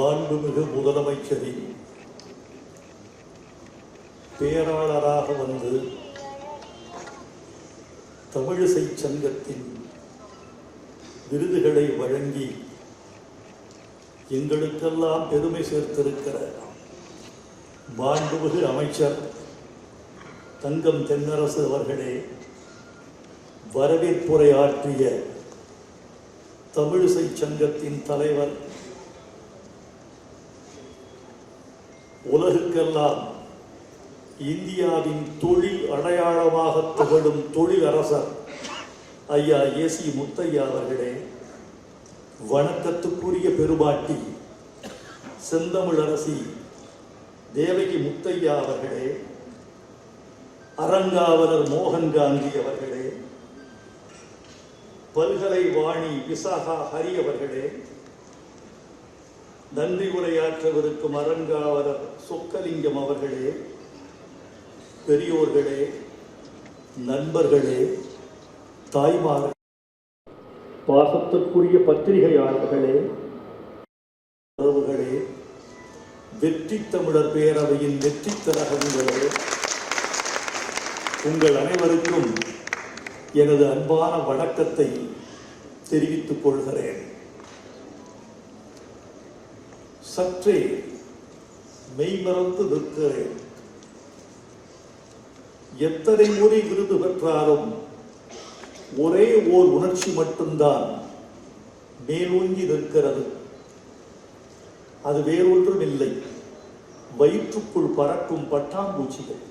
மாண்புமிகு முதலமைச்சரின் பேராளராக வந்து தமிழிசை சங்கத்தின் விருதுகளை வழங்கி எங்களுக்கெல்லாம் பெருமை சேர்த்திருக்கிற மாண்புமிகு அமைச்சர் தங்கம் தென்னரசு அவர்களே, வரவேற்புரை ஆற்றிய தமிழிசை சங்கத்தின் தலைவர், உலகுக்கெல்லாம் இந்தியாவின் தொழில் அடையாளமாக திகழும் தொழிலரசர் ஐயா ஏசி முத்தையா அவர்களே, வணக்கத்துக்குரிய பெருமாட்டி செந்தமிழரசி தேவகி முத்தையா அவர்களே, அரங்காவலர் மோகன் காந்தி அவர்களே, பல்கலை வாணி விசாகா ஹரி அவர்களே, நன்றி உரையாற்றவிருக்கும் அரங்காவலர் சொக்கலிங்கம் அவர்களே, பெரியோர்களே, நண்பர்களே, தாய்மார்களே, பாசத்திற்குரிய பத்திரிகையாளர்களே, உறவுகளே, வெற்றி தமிழர் பேரவையின் வெற்றி திலகங்களே, உங்கள் அனைவருக்கும் எனது அன்பான வணக்கத்தை தெரிவித்துக் கொள்கிறேன். சற்றே மெய்மறந்து நிற்கிறேன். எத்தனை முறை விருது பெற்றாலும் ஒரே ஓர் உணர்ச்சி மட்டும்தான் மேலோங்கி நிற்கிறது. அது வேறொன்றும் இல்லை, வயிற்றுக்குள் பறக்கும் பட்டாம்பூச்சிகள்.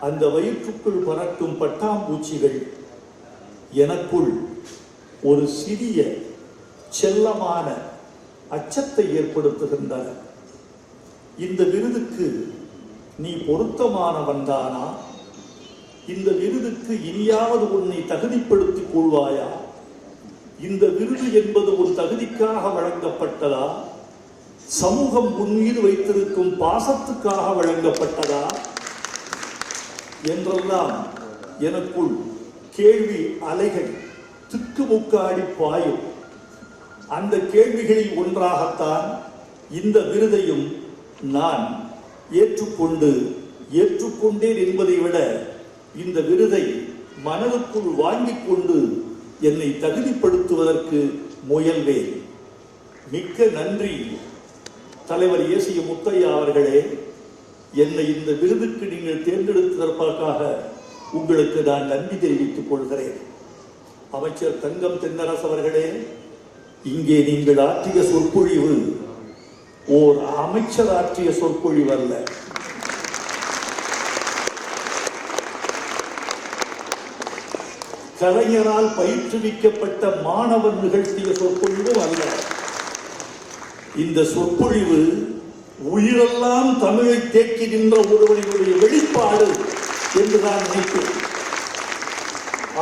அந்த வயிற்றுக்குள் பறக்கும் பட்டாம்பூச்சிகள் எனக்குள் ஒரு சிறிய செல்லமான அச்சத்தை ஏற்படுத்துகின்றன. இந்த விருதுக்கு நீ பொருத்தமானவன்தானா? இந்த விருதுக்கு இனியாவது உன்னை தகுதிப்படுத்திக் கொள்வாயா? இந்த விருது என்பது ஒரு தகுதிக்காக வழங்கப்பட்டதா? சமூகம் உன் மீது வைத்திருக்கும் பாசத்துக்காக வழங்கப்பட்டதா என்றெல்லாம் எனக்குள் கேள்வி அலைகள் திக்குமுக்காடி பாயும். அந்த கேள்விகளில் ஒன்றாகத்தான் இந்த விருதையும் நான் ஏற்றுக்கொண்டேன் என்பதை விட இந்த விருதை மனதுக்குள் வாங்கிக் கொண்டு என்னை தகுதிப்படுத்துவதற்கு முயல்வேன். மிக்க நன்றி தலைவர் ஏசி முத்தையா அவர்களே. என்னை இந்த விருதுக்கு நீங்கள் தேர்ந்தெடுத்ததற்காக உங்களுக்கு நான் நன்றி தெரிவித்துக் கொள்கிறேன். அமைச்சர் தங்கம் தென்னரசு அவர்களே, இங்கே நீங்கள் ஆற்றிய சொற்பொழிவு ஓர் அமைச்சர் ஆற்றிய சொற்பொழிவு அல்ல. கலைஞரால் பயிற்றுவிக்கப்பட்ட மாணவன் நிகழ்த்திய சொற்பொழிவும் அல்ல. இந்த சொற்பொழிவு உயிரெல்லாம் தமிழை தேக்கி நின்ற ஒருவனுடைய வெளிப்பாடு என்று நான் நினைக்கிறேன்.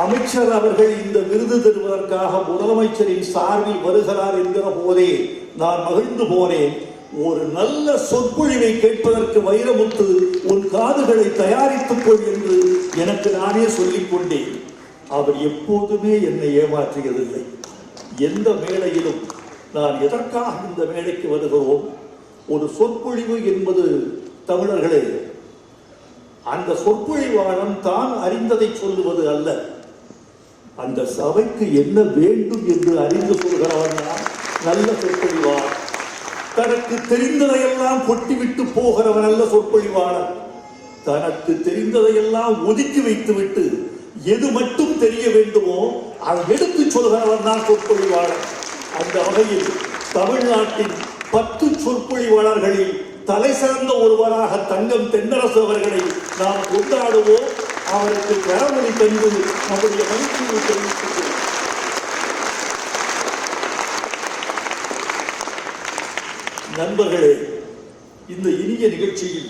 அமைச்சர் அவர்கள் இந்த விருது தருவதற்காக முதலமைச்சரின் சார்பில் வருகிறார் என்கிற போதே நான் மகிழ்ந்து போனேன். ஒரு நல்ல சொற்பொழிவை கேட்பதற்கு வைரமுத்து உன் காதுகளை தயாரித்துக் கொள் என்று எனக்கு நானே சொல்லிக் கொண்டேன். அவர் எப்போதுமே என்னை ஏமாற்றுவதில்லை. எந்த மேடையிலும் நான் எதற்காக இந்த மேடைக்கு வருகிறோம்? ஒரு சொற்பொழிவு என்பது தமிழர்களே, அந்த சொற்பொழிவாளன் தான் அறிந்ததை சொல்லுவது அல்ல, அந்த சபைக்கு என்ன வேண்டும் என்று அறிந்து சொல்கிறவன் நல்ல சொற்பொழிவாளர். தனக்கு தெரிந்ததையெல்லாம் கொட்டிவிட்டு போகிறவன் அல்ல சொற்பொழிவாளர். தனக்கு தெரிந்ததையெல்லாம் ஒதுக்கி வைத்துவிட்டு எது மட்டும் தெரிய வேண்டுமோ அதை எடுத்து சொல்கிறவன் தான் சொற்பொழிவாளர். அந்த வகையில் தமிழ்நாட்டின் 10 சொற்பொழிவாளர்களில் தலை சிறந்த ஒருவராக தங்கம் தென்னரசு அவர்களை நாம் கொண்டாடுவோம். அவருக்கு கரமொழி தந்து நம்முடைய மகிழ்ச்சியை தெரிவித்துள்ளோம். நண்பர்களே, இந்த இனிய நிகழ்ச்சியில்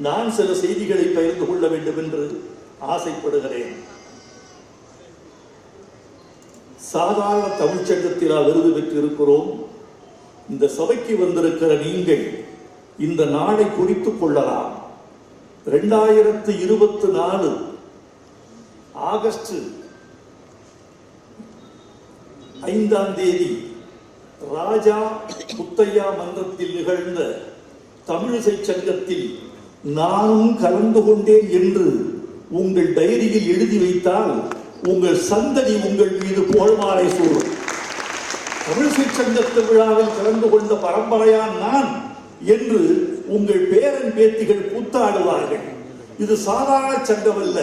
நான் சில செய்திகளை பகிர்ந்து கொள்ள வேண்டும் என்று ஆசைப்படுகிறேன். சாதாரண தமிழ்ச்சங்கத்தினால் விருது பெற்றிருக்கிறோம். இந்த சபைக்கு வந்திருக்கிற நீங்கள் இந்த நாளை குறித்துக் கொள்ளலாம். 2024 ஆகஸ்ட் 5ஆம் தேதி ராஜா முத்தையா மன்றத்தில் நிகழ்ந்த தமிழிசை சங்கத்தில் நானும் கலந்து கொண்டேன் என்று உங்கள் டைரியில் எழுதி வைத்தால் உங்கள் சந்ததி உங்கள் மீது புகழ்மாலை சூடும். தமிழிசை சங்கத்து விழாவில் கலந்து கொண்ட பரம்பரையான் நான் என்று உங்கள் பேரன் பேத்திகள் கூத்தாடுவார்கள். இது சாதாரண சங்கம் அல்ல,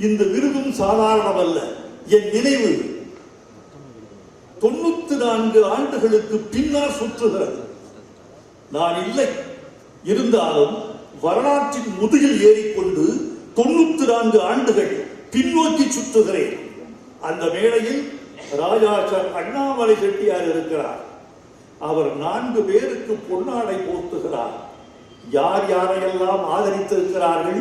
இந்த விருதும் சாதாரணமல்ல. என் நினைவு 94 ஆண்டுகளுக்கு பின்னால் சுற்றுகிறது. நான் இல்லை, இருந்தாலும் வரலாற்றின் முதுகில் ஏறிக்கொண்டு 94 ஆண்டுகள் பின்னோக்கி சுற்றுகிறேன். அந்த மேடையில் ராஜாச்சார் அண்ணாமலை செட்டியார் இருக்கிறார். அவர் 4 பேருக்கு பொன்னாடை போர்த்துகிறார். யார் யாரையெல்லாம் ஆதரித்திருக்கிறார்கள்,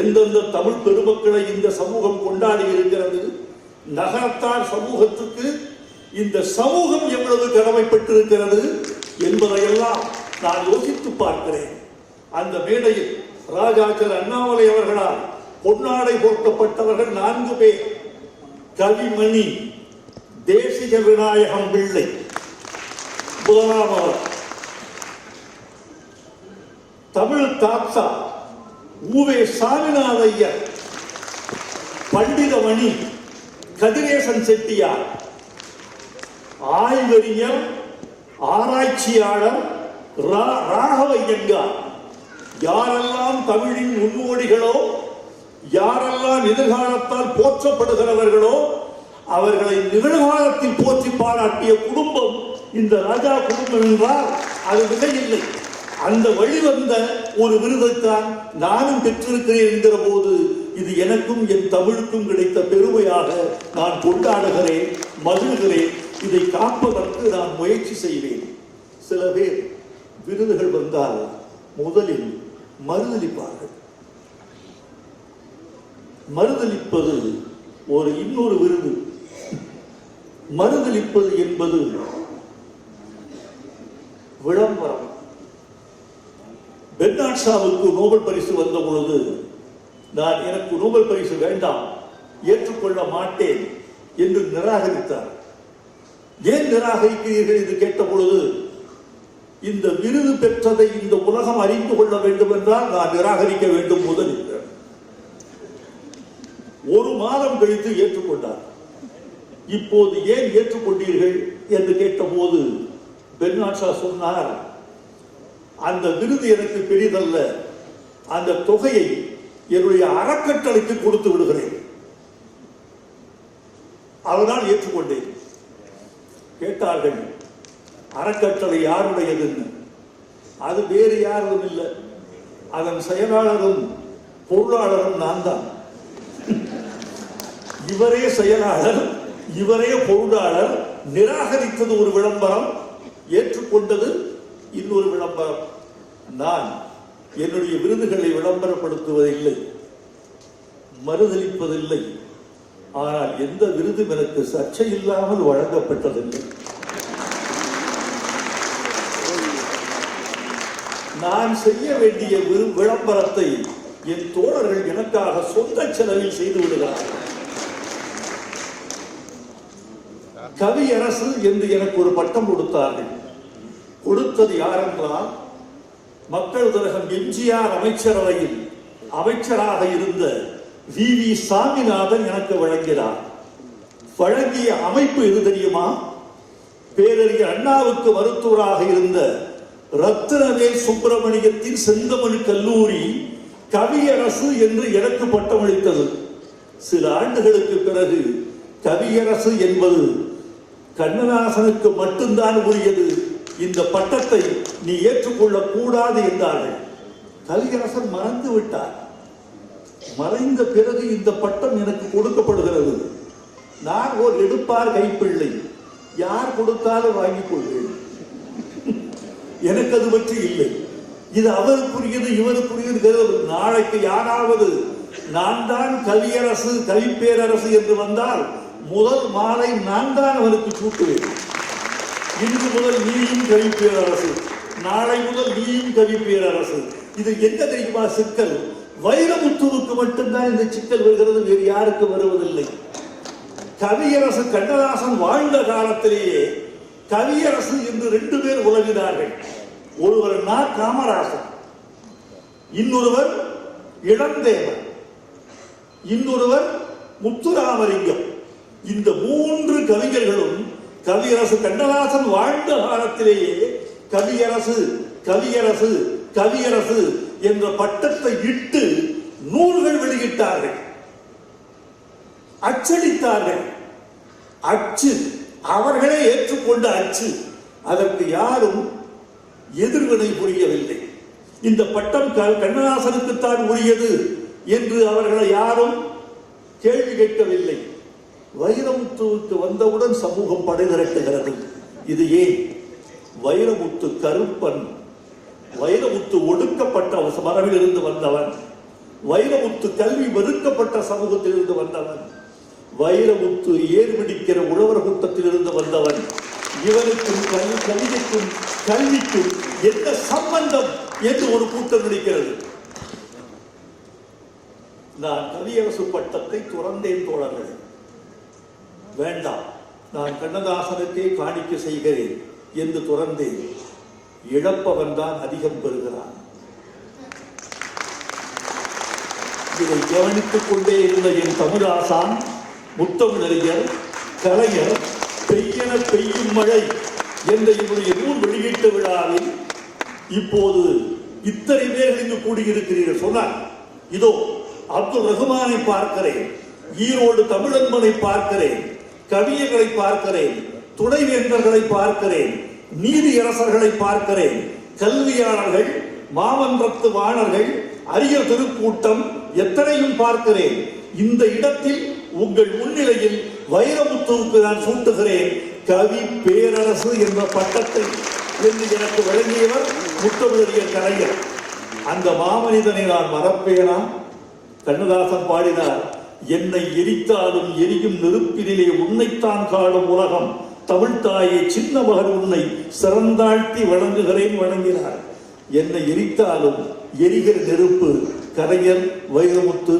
எந்தெந்த தமிழ் பெருமக்களை இந்த சமூகம் கொண்டாடி இருக்கிறது, நகரத்தார் சமூகத்துக்கு இந்த சமூகம் எவ்வளவு கடமைப்பட்டிருக்கிறது என்பதையெல்லாம் நான் யோசித்து பார்க்கிறேன். அந்த மேடையில் ராஜாச்சார் அண்ணாமலை அவர்களால் பொன்னாடை போர்த்தப்பட்டவர்கள் 4 பேர். கவிமணி தேசிக விநாயகம் பிள்ளை முதலாமவர், தமிழ் தாத்தா ஊவே சாமிநாதையர், பண்டிதமணி கதிரேசன் செட்டியார், ஆய்வறிஞர் ஆராய்ச்சியாளர் ராகவையங்கார். யாரெல்லாம் தமிழின் முன்னோடிகளோ, யாரெல்லாம் எதிர்காலத்தால் போற்றப்படுகிறவர்களோ அவர்களை நிகழ்காலத்தில் போற்றி பாராட்டிய குடும்பம் இந்த ராஜா குடும்பம் என்றால் அது மிகையில்லை. அந்த வழிவந்த ஒரு விருதைத்தான் நானும் பெற்றிருக்கிறேன் என்கிற போது இது எனக்கும் என் தமிழுக்கும் கிடைத்த பெருமையாக நான் கொண்டாடுகிறேன், மகிழ்கிறேன். இதை காப்பதற்கு நான் முயற்சி செய்வேன். சில பேர் விருதுகள் வந்தால் முதலில் மறுதளிப்பார்கள். மறுதளிப்பது ஒரு இன்னொரு விருது. மறுதளிப்பது என்பது விளம்பரம். பெர்னார்ட் ஷாவுக்கு நோபல் பரிசு வந்த பொழுது நான் எனக்கு நோபல் பரிசு வேண்டாம், ஏற்றுக்கொள்ள மாட்டேன் என்று நிராகரித்தார். ஏன் நிராகரிக்கிறீர்கள் என்று கேட்ட பொழுது, இந்த விருது பெற்றதை இந்த உலகம் அறிந்து கொள்ள வேண்டும் என்றால் நான் நிராகரிக்க வேண்டும் முதலில். ஒரு மாதம் கழித்து ஏற்றுக்கொண்டார். இப்போது ஏன் ஏற்றுக்கொண்டீர்கள் என்று கேட்டபோது பெர்னார்ட் ஷா சொன்னார், அந்த விருது எனக்கு பெரிதல்ல, அந்த தொகையை என்னுடைய அறக்கட்டளைக்கு கொடுத்து விடுகிறேன், அதனால் ஏற்றுக்கொண்டேன். கேட்டார்கள், அறக்கட்டளை யாருடையதுன்னு. அது வேறு யாரும் இல்லை, அதன் செயலாளரும் பொருளாளரும் நான் தான். இவரே செயலாளர், இவரே பொருளாளர். நிராகரித்தது ஒரு விளம்பரம், ஏற்றுக்கொண்டது இன்னொரு விளம்பரம். நான் என்னுடைய விருதுகளை விளம்பரப்படுத்துவதில்லை, மறுதளிப்பதில்லை. ஆனால் எந்த விருதும் எனக்கு சர்ச்சை இல்லாமல் வழங்கப்பட்டதில்லை. நான் செய்ய வேண்டிய விளம்பரத்தை என் தோழர்கள் எனக்காக சொந்த செலவில் செய்து விடுகிறார்கள். கவியரசு என்று எனக்கு ஒரு பட்டம் கொடுத்தார்கள். கொடுத்தது யாரென்றால், மக்கள் திலகம் எம்ஜிஆர் அமைச்சரவையில் அமைச்சராக இருந்த வி சாமிநாதன் எனக்கு வழங்கினார். வழங்கிய அமைப்பு எது தெரியுமா? பேரறிஞர் அண்ணாவுக்கு மருத்துவராக இருந்த ரத்தினவேல் சுப்பிரமணியத்தின் செந்தமிழ் கல்லூரி கவியரசு என்று எனக்கு பட்டமளித்தது. சில ஆண்டுகளுக்கு பிறகு கவியரசு என்பது கண்ணதாசனுக்கு மட்டும்தான் உரியது, இந்த பட்டத்தை நீ ஏற்றுக்கொள்ளக் கூடாது என்றார்கள். கவியரசன் மறந்து விட்டார். மறைந்த பிறகு இந்த பட்டம் எனக்கு கொடுக்கப்படுகிறது. நான் ஒரு எடுப்பார் கைப்பிள்ளை, யார் கொடுத்தாலும் வாங்கிக் கொள்வேன். எனக்கு அது பற்றி இல்லை. இது அவருக்குரியது இவருக்குரியது. நாளைக்கு யாராவது நான் தான் கவியரசு கவிப்பேரரசு என்று வந்தால் முதல் மாலை நான் தான் அவருக்கு சூட்டுவேன். இன்று முதல் நீயும் கவிப்பேரரசு, நாளை முதல் நீயும் கவிப்பேரரசு. இது என்ன தெரியுமா சிக்கல்? வைரமுத்துவுக்கு மட்டும்தான் இந்த சிக்கல் வருகிறது, வேறு யாருக்கு வருவதில்லை. கவியரசு கண்ணதாசன் வாழ்ந்த காலத்திலேயே கவியரசு என்று 2 பேர் உலவினார்கள். ஒருவர் நா. காமராசர், இன்னொருவர் இளந்தேவன், இன்னொருவர் முத்துராமலிங்கம். இந்த 3 கவிஞர்களும் கவியரசு கண்ணதாசன் வாழ்ந்த காலத்திலேயே கவியரசு கவியரசு கவியரசு என்ற பட்டத்தை இட்டு நூல்கள் வெளியிட்டார்கள், அச்சடித்தார்கள். அச்சு அவர்களே ஏற்றுக்கொண்ட அச்சு. அதற்கு யாரும் எதிர்வினை புரியவில்லை. இந்த பட்டம் கண்ணதாசனுக்குத்தான் உரியது என்று அவர்களை யாரும் கேள்வி கேட்கவில்லை. வைரமுத்துவுக்கு வந்தவுடன் சமூகம் படைதிரட்டுகிறது. இது ஏன்? வைரமுத்து கருப்பன், வைரமுத்து ஒடுக்கப்பட்ட மரபில் இருந்து வந்தவன், வைரமுத்து கல்வி வெறுக்கப்பட்ட சமூகத்தில் இருந்து வந்தவன், வைரமுத்து ஏர்பிடிக்கிற உழவர் கூட்டத்தில் இருந்து வந்தவன். இவனுக்கும் கவிதைக்கும் கல்விக்கும் என்ன சம்பந்தம் என்று ஒரு கூட்டம் நினைக்கிறது. நான் கவியரசு பட்டத்தை துறந்தேன் தோழர்கள். வேண்டாம், நான் கண்ணதாசனுக்கே காணிக்கை செய்கிறேன் என்று துறந்தேன். இழப்பவன் தான் அதிகம் பெறுகிறான். இதை கவனித்துக் கொண்டே இருந்த என் தமிழாசான் முத்தமிழறிஞர் கலைஞர் பெய்யென பெய்யும் மழை என்ற என்னுடைய நூல் வெளியீட்டு விழாவில் இப்போது இத்தனை பேர்கள் இங்கு கூடியிருக்கிறீர்கள் சொன்னார். இதோ அப்துல் ரஹ்மானை பார்க்கிறேன், ஈரோடு தமிழன்பனை பார்க்கிறேன், கவிஞர்களை பார்க்கிறேன், துணைவேந்தர்களை பார்க்கிறேன், நீதியரசர்களை பார்க்கிறேன், கல்வியாளர்கள், மாமன்றத்து வாணர்கள், அரியர் திருக்கூட்டம் எத்தனையும் பார்க்கிறேன். இந்த இடத்தில் உங்கள் முன்னிலையில் வைரமுத்துவுக்கு நான் சூட்டுகிறேன் கவி பேரரசு என்ற பட்டத்தை என்று எனக்கு வழங்கியவர் முத்தமிழறிஞர் கலைஞர். அந்த மாமனிதனை நான் மறப்பேனா? கண்ணதாசன் பாடினார், என்னை எரித்தாலும் எரியும் நெருப்பினிலே உன்னைத்தான் காணும் உலகம், தமிழ் தாயை சின்ன மகன் உன்னை சிறந்தாழ்த்தி வணங்குகிறேன் வணங்கினார். என்னை எரித்தாலும் எரிகிற நெருப்பு கலைஞர் வைரமுத்து,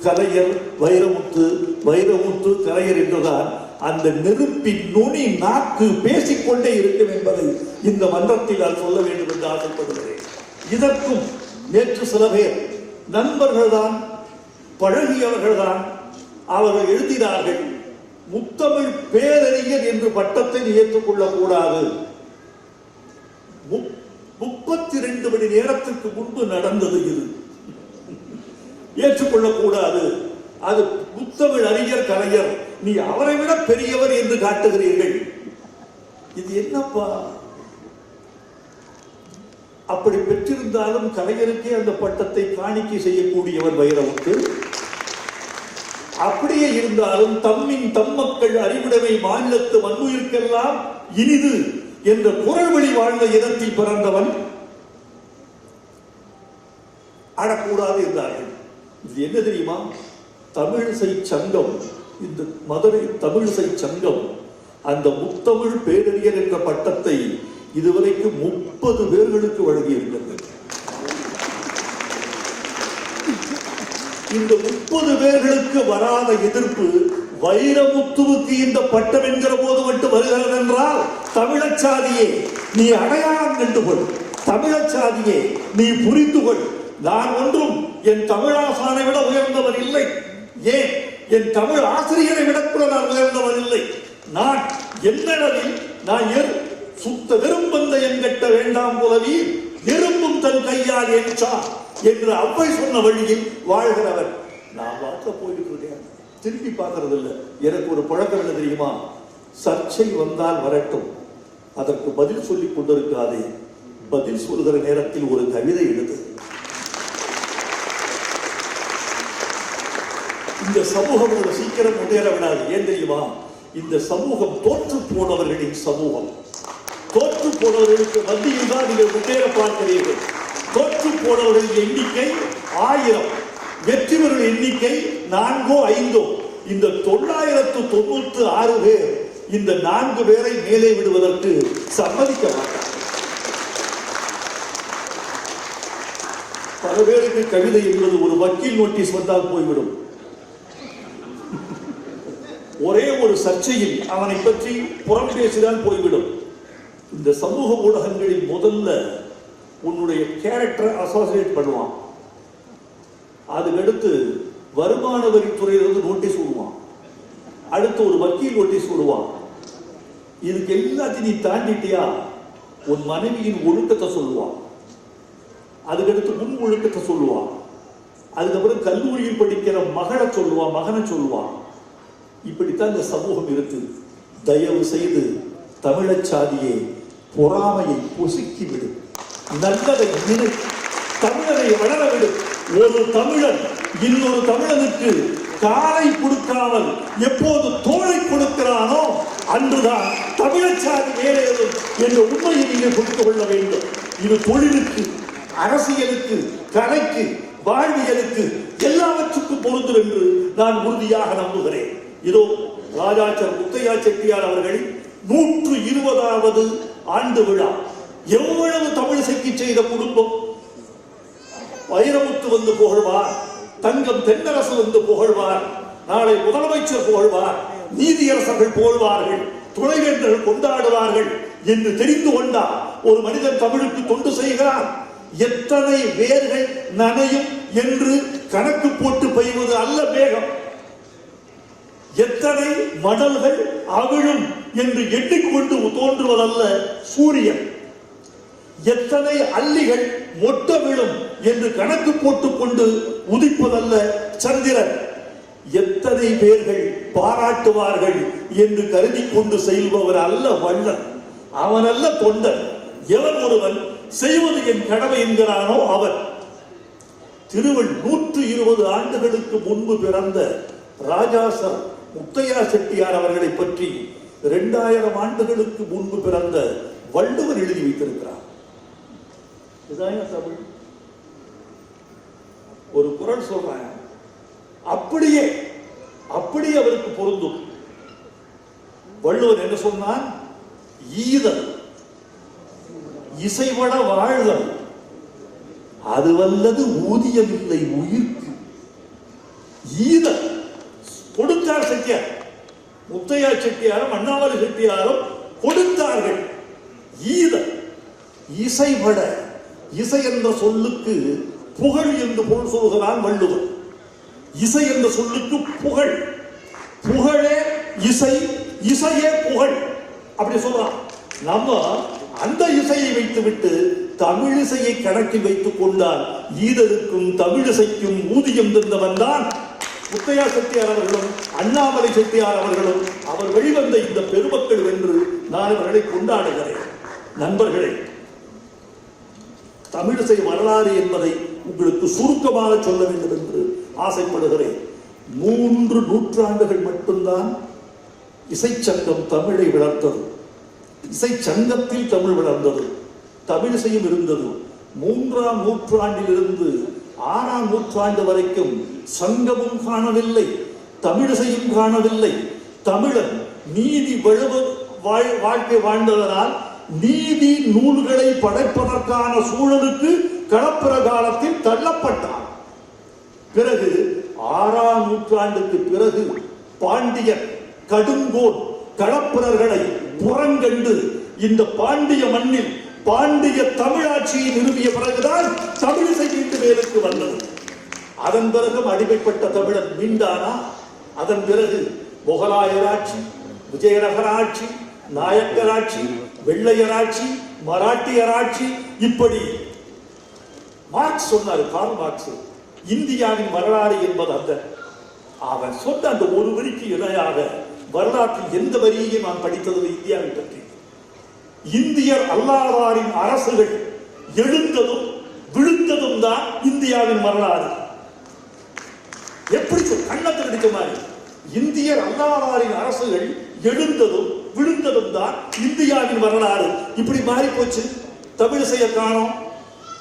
கலைஞர் வைரமுத்து, வைரமுத்து கலைஞர் என்றுதான் அந்த நெருப்பின் நுனி நாக்கு பேசிக்கொண்டே இருக்கும் என்பதை இந்த மன்றத்தில் நான் சொல்ல வேண்டும் என்று ஆசைப்படுகிறேன். இதற்கும் நேற்று சில பேர் நண்பர்கள்தான், பழகியவர்கள்தான், அவர்கள் எழுதினார்கள், முத்தமிழ் பேரறிஞர் என்று பட்டத்தை ஏற்றுக்கொள்ளக் கூடாது. 32 மணி நேரத்திற்கு முன்பு நடந்தது இது, ஏற்றுக்கொள்ளக்கூடாது. அது முத்தமிழ் அறிஞர் கலைஞர், நீ அவரை விட பெரியவர் என்று காட்டுகிறீர்கள். இது என்னப்பா? அப்படி பெற்றிருந்தாலும் கலைஞருக்கே அந்த பட்டத்தை காணிக்கை செய்யக்கூடியவர் வைரமுத்து. அப்படியே இருந்தாலும் தம்மின் தம்மக்கள் அறிவுடைமை மாநிலத்து மண்ணுயிர்க்கெல்லாம் இனிது என்ற குரல் வழி வாழ்ந்த இடத்தில் பிறந்தவன் அடக்கூடாது என்றார்கள். இது என்ன தெரியுமா? தமிழிசை சங்கம், இந்த மதுரை தமிழிசை சங்கம் அந்த முத்தமிழ் பேரறிஞர் என்ற பட்டத்தை இதுவரைக்கும் 30 பேர்களுக்கு வழங்கியிருக்கிறது. இந்த 30 பேர்களுக்கு வராத எதிர்ப்பு வைரமுத்துவுக்கு இந்த பட்டம் என்கிற போது மட்டும் வருகிறது என்றால், தமிழச்சாதியே நீ அடையாளம் கண்டுகொள், தமிழச்சாதியே நீ புரிந்து கொள், நான் ஒன்றும் என் தமிழாசானை விட உயர்ந்தவன் இல்லை, ஏன் என் தமிழ் ஆசிரியரை விட கூட நான் உயர்ந்தவன் இல்லை. நான் என்னளவில் நான் சுத்த விரும்பந்த என்கட்ட வேண்டாம் புலவி விரும்பும் தன் கையால் என்றா என்று அவ்வை சொன்ன வழியில் வாழ்கிறவர். நான் பார்க்க போயிட்டு இருக்கேன், திருப்பி பார்க்கறது இல்லை. எனக்கு ஒரு பழக்கம் என்ன தெரியுமா? சர்ச்சை வந்தால் வரட்டும், அதற்கு பதில் சொல்லிக் கொண்டிருக்காதே, பதில் சொல்கிற நேரத்தில் ஒரு கவிதை எழுது. இந்த சமூகம் ஒரு சீக்கிரம் முன்னேற விடாது. ஏன் தெரியுமா? இந்த சமூகம் தோற்று போனவர்களின் சமூகம். தோற்று போனவர்களுக்கு மத்தியில் தான் நீங்கள் முன்னேற பார்க்கிறீர்கள். தோற்று போனவர்களின் எண்ணிக்கை 1000, வெற்றி பெறும் எண்ணிக்கை 4 5. இந்த 996 பேர் இந்த 4 பேரை மேலே விடுவதற்கு சம்மதிக்க மாட்டார். பல பேருக்கு கவிதை என்பது ஒரு வக்கீல் நோட்டீஸ் வந்தால் போய்விடும். ஒரே ஒரு சர்ச்சையில் அவனை பற்றி புறம் பேசினால் போய்விடும். இந்த சமூக ஊடகங்களில் முதல்ல உன்னுடைய கேரக்டரை அசோசியேட் பண்ணுவான். அதுக்கடுத்து வருமான வரித்துறையிலிருந்து நோட்டீஸ் விடுவான். அடுத்து ஒரு வக்கீல் நோட்டீஸ் விடுவான். இதுக்கு எல்லாத்தையும் நீ தாண்டிட்டியா உன் மனைவியின் ஒழுக்கத்தை சொல்லுவான். அதுக்கடுத்து முன் ஒழுக்கத்தை சொல்லுவான். அதுக்கப்புறம் கல்லூரியில் படிக்கிற மகளை சொல்லுவான், மகனை சொல்லுவான். இப்படித்தான் இந்த சமூகம் இருக்கு. தயவு செய்து தமிழச் சாதியை பொறாமையை பொசுக்கிவிடு, நல்லதை நினை, தமிழரை வளரவிடு. ஒரு தமிழன் இன்னொரு தமிழனுக்கு காலை கொடுக்காமல் எப்போது தோளை கொடுக்கிறானோ அன்றுதான் தமிழச் சாதி மேலேறும் என்ற உண்மையை நீங்கள் புரிந்து கொள்ள வேண்டும். இது தொழிலுக்கு, அரசியலுக்கு, கலைக்கு, வாழ்வியலுக்கு எல்லாவற்றுக்கும் பொருந்தும் என்று நான் உறுதியாக நம்புகிறேன். இதோ ராஜாச்சர் முத்தையா செட்டியார் அவர்களின் 120வது ஆண்டு விழா. எவ்வளவு தமிழிசைக்கு செய்த குடும்பம். வைரமுத்து வந்து புகழ்வார், தங்கம் தென்னரசு வந்து புகழ்வார், நாளை முதலமைச்சர் புகழ்வார், நீதியரசர்கள் புகழ்வார்கள், துணைவேந்தர்கள் கொண்டாடுவார்கள் என்று தெரிந்து கொண்டார் ஒரு மனிதன் தமிழுக்கு தொண்டு செய்கிறார். எத்தனை வேர்கள் நனையும் என்று கணக்கு போட்டு பெய்வது அல்ல மேகம், எத்தனை மடல்கள் அவிழும் என்று எண்ணிக்கொண்டு தோன்றுவதல்ல சூரியன், எத்தனை அள்ளிகள் மொட்ட விழும் என்று கணக்கு போட்டுக் கொண்டு உதிப்பதல்ல சந்திரன், எத்தனை பேர்கள் பாராட்டுவார்கள் என்று கருதி கொண்டு செல்பவர் அல்ல வள்ளல், அவன் அல்ல தொண்டன். எவன் ஒருவன் செய்வது என் கடமை என்கிறானோ அவன். திருவள் 120 ஆண்டுகளுக்கு முன்பு பிறந்த ராஜாசர் முத்தையா செட்டியார் அவர்களை பற்றி 2000 ஆண்டுகளுக்கு முன்பு பிறந்த வள்ளுவர் எழுதி வைத்திருக்கிறார். இதுதான் தமிழ். ஒரு குறள் சொல்றாங்க, அப்படியே அப்படியே அவருக்கு பொருந்தும். வள்ளுவர் என்ன சொன்னான்? ஈதல் இசைவட வாழ்தல் அது வல்லது ஊதியம் இல்லை உயிர்க்கு. ஈதல் கொடுத்தார் செட்டியார். முத்தையா செட்டியாரும் அண்ணாமலை செட்டியாரும் கொடுத்தார்கள். ஈதல் இசைவட, இசை என்ற சொல்லுக்கு புகழ் என்று பொருள் சொல்கிறான் வள்ளுவர். இசை என்ற சொல்லுக்கு புகழ், புகழே இசை, இசையே புகழ் அப்படி சொல்றான். நம்ம அந்த இசையை வைத்துவிட்டு தமிழிசையை கணக்கில் வைத்துக் கொண்டால் ஈதலுக்கும் தமிழிசைக்கும் ஊதியம் தந்தவன் தான் முத்தையா செட்டியார் அவர்களும் அண்ணாமலை செட்டியார் அவர்களும். அவர் வெளிவந்த இந்த பெருமக்கள் என்று நான் அவர்களை கொண்டாடுகிறேன். நண்பர்களே, தமிழிசை வரலாறு என்பதை உங்களுக்கு சுருக்கமாக சொல்ல வேண்டும் என்று ஆசைப்படுகிறேன். 3 நூற்றாண்டுகள் மட்டும்தான் இசைச்சங்கம் தமிழை வளர்த்தது. இசை சங்கத்தில் தமிழ் வளர்ந்தது, தமிழிசையும் இருந்தது. 3ஆம் நூற்றாண்டிலிருந்து 6ஆம் நூற்றாண்டு வரைக்கும் சங்கமும் காணவில்லை, தமிழிசையும் காணவில்லை. தமிழன் நீதி வாழ்க்கை வாழ்ந்ததனால் நீதி நூல்களை படைப்பதற்கான சூழலுக்கு களப்பிர காலத்தில் தள்ளப்பட்டார். பிறகு 6ஆம் நூற்றாண்டுக்கு பிறகு பாண்டியர் கடுங்கோல் களப்பிரர்களை புறங்கண்டு இந்த பாண்டிய மண்ணில் பாண்டிய தமிழாட்சியை நிறுவிய பிறகுதான் தமிழிசை மீண்டு மேலுக்கு வந்தது. அதன் பிறகும் அடிமைப்பட்ட தமிழன் மீண்டானா? அதன் பிறகு முகலாயராட்சி, விஜயநகராட்சி, நாயக்கராட்சி, வெள்ளையராட்சி, மராட்டியராட்சி, இப்படி மார்க்ஸ் சொன்னார். கார்ல் மார்க்ஸ் இந்தியாவின் வரலாறு என்பது அந்த அவன் சொன்ன அந்த ஒரு வரிக்கு இணையாக வரலாற்றில் எந்த வரியையும் நான் படித்தது இந்தியாவை பற்றி. இந்தியர் அல்லாதாரின் அரசுகள் எழுந்ததும் விழுந்ததும் தான் இந்தியாவின் வரலாறு. எப்படி கண்ணத்தில் அடித்த மாதிரி இந்தியர் அல்லாதாரின் அரசுகள் எழுந்ததும் விழுந்ததும் தான் இந்தியாவின் வரலாறு. இப்படி மாறி போச்சு. தமிழிசையை காணோம்.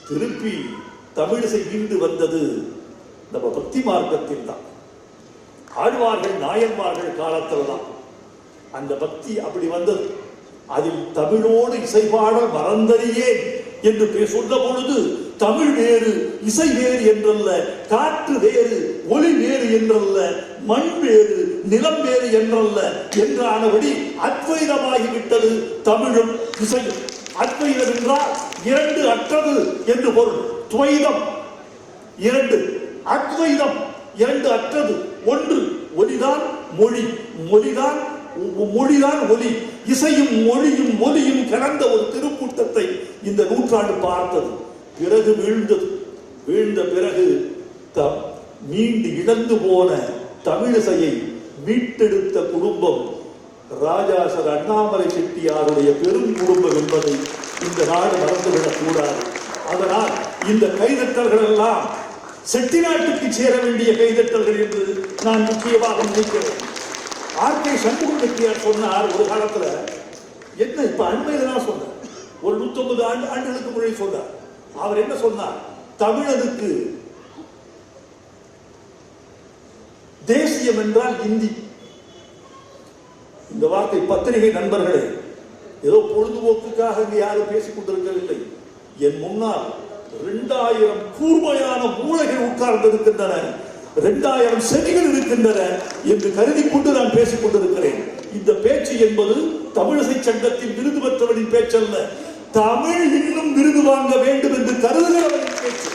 திருப்பி தமிழிசை மீண்டு வந்தது நம்ம பக்தி மார்க்கத்தில் தான். ஆழ்வார்கள் நாயன்மார்கள் காலத்தில் தான் அந்த பக்தி அப்படி வந்தது. அதில் தமிழோடு இசைபாடல் மறந்தறியே என்று சொன்ன பொழுது தமிழ் வேறு இசை வேறு என்றல்ல, காற்று வேறு ஒளி வேறு என்றல்ல, மண் வேறு நிலம் வேறு என்றல்ல என்றானபடி அத்வைதமாகிவிட்டது தமிழும் இசையும். அத்வைதம் என்றால் இரண்டு அற்றது என்று பொருள். துவைதம் இரண்டு, அத்வைதம் இரண்டு அற்றது. ஒன்று ஒலிதான் மொழி, மொழிதான் ஒலி. இசையும் மொழியும் ஒலியும் கலந்த ஒரு திருக்கூட்டத்தை இந்த நூற்றாண்டு பார்த்தது. பிறகு வீழ்ந்த பிறகு மீண்டு இழந்து போன தமிழிசையை மீட்டெடுத்த குடும்பம் ராஜாசர் அண்ணாமலை செட்டியாருடைய பெரும் குடும்பம் என்பதை இந்த நாடு மறந்துவிடக் கூடாது. அதனால் இந்த கைதட்டல்கள் எல்லாம் செட்டிநாட்டுக்கு சேர வேண்டிய கைதட்டல்கள் என்று நான் முக்கியமாக நினைக்கிறேன். ஆர்.கே. சண்முக செட்டியார் சொன்னார் ஒரு காலத்துல, என்ன இப்ப அண்மையில தான் சொன்னார், ஒரு 150 ஆண்டுகளுக்கு முன்னாடி சொன்னார். அவர் என்ன சொன்னார்? தமிழனுக்கு தேசியம் என்றால் இந்தி. இந்த வார்த்தை பத்திரிகை நண்பர்களே, ஏதோ பொழுதுபோக்குக்காக இங்கு யாரும் பேசிக் கொண்டிருக்கவில்லை. என் முன்னால் 2000 கூர்மையான மூளைகள் உட்கார்ந்திருக்கின்றன, 2000 செடிகள் இருக்கின்றன என்று கருதி கொண்டு நான் பேசிக் கொண்டிருக்கிறேன். இந்த பேச்சு என்பது தமிழிசை சங்கத்தின் விருது பெற்றவனின் பேச்சல்ல, தமிழ் இன்னும் விருது வாங்க வேண்டும் என்று கருதுகிறவனின் பேச்சு.